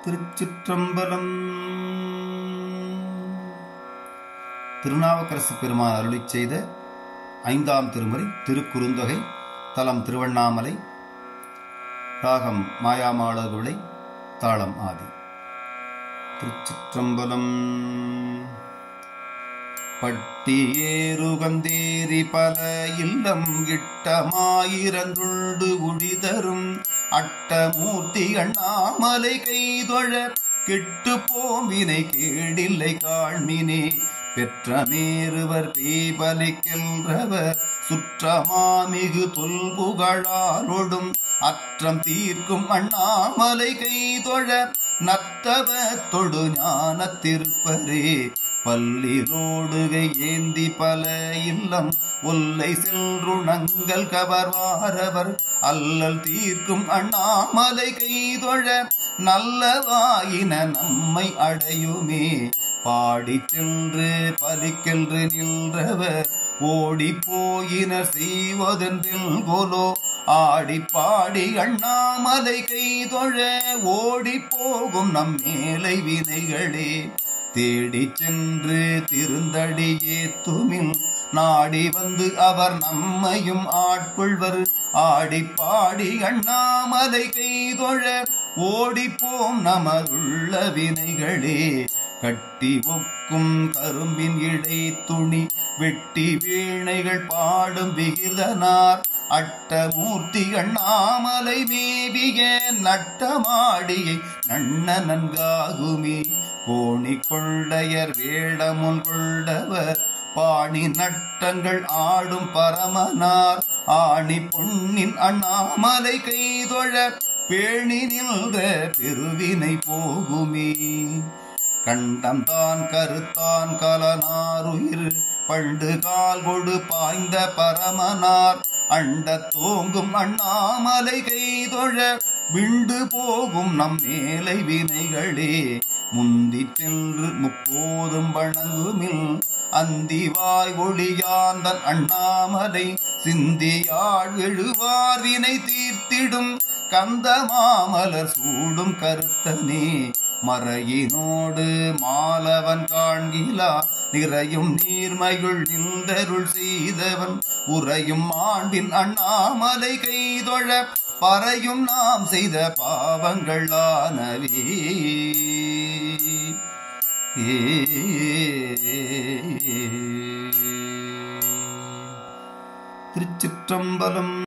திருச்சிற்றம்பலம். திருநாவுக்கரசு பெருமான் அருளிச் செய்த 5ஆம் திருமுறை திருக்குறுந்தொகை. தலம் திருவண்ணாமலை. ராகம் மாயாமாளகுளை. தாளம் ஆதி. திருச்சிற்றம்பலம். பட்டியேறுகந்தேரி பல இல்லம் இட்டமாயிரந்துண்டு உழிதரும் அட்டமூர்த்தி அண்ணாமலை கைதொழ கெட்டு போம்பினை கேடில்லை காழ்மினே பெற்றமேறுவர் பேபலிக்கின்றவர் சுற்றமாமிகு தொல்புகழாலொடும் அற்றம் தீர்க்கும் அண்ணாமலை கைதொழ நத்தவ தொடு ஞான திருப்பரே பல்லிரோடுகை ஏந்தி பல இல்லம் ஒல்லை செல்ருணங்கள் கவர்வாரவர் அல்லல் தீர்க்கும் அண்ணாமலை கைதொழ நல்லவாயின நம்மை அடையுமே பாடி சென்று பலிக்கென்று நின்றவர் ஓடி போயினர் செய்வதென்றில் கோலோ ஆடி பாடி அண்ணாமலை கைதொழ ஓடி போகும் நம் மேலை வினைகளே தேடி சென்று திருந்தடியே துமில் நாடி வந்து அவர் நம்மையும் ஆட்கொள்வர் ஆடி பாடி அண்ணாமலை கைதொழ ஓடிப்போம் நமதுள்ள வினைகளே கட்டி ஒக்கும் கரும்பின் இடை துணி வெட்டி வீணைகள் பாடும் விகிதனார் அட்டமூர்த்தி அண்ணாமலை மேவிய நட்டமாடியை நன்ன நன்காகுமே கோணி கொள்ளையர் வேடமுன் கொண்டவர் பாணி நட்டங்கள் ஆடும் பரமனார் ஆணி பொன்னின் அண்ணாமலை கைதொழ பேணி நின்ற பெருவினை போகுமே கண்டம் தான் கருத்தான் கலனாருயிர் பண்டு கால் கொடு பாய்ந்த பரமனார் அண்ட தோங்கும் அண்ணாமலை கைதொழ விண்டு போகும் நம் மேலை வினைகளே முந்தி சென்று முப்போதும் வணங்குமில் அந்திவாய் ஒளியாந்தன் அண்ணாமலை சிந்தியாழ் எழுவார் வினை தீர்த்திடும் கந்த மாமலர் சூடும் கருத்தனே மறையினோடு மாலவன் காண்கிலா நிறையும் நீர்மையுள் நின்றருள் செய்தவன் உறையும் ஆண்டின் அண்ணாமலை கைதொழ பறையும் நாம் செய்த பாவங்களானவே. திருச்சிற்றம்பலம்.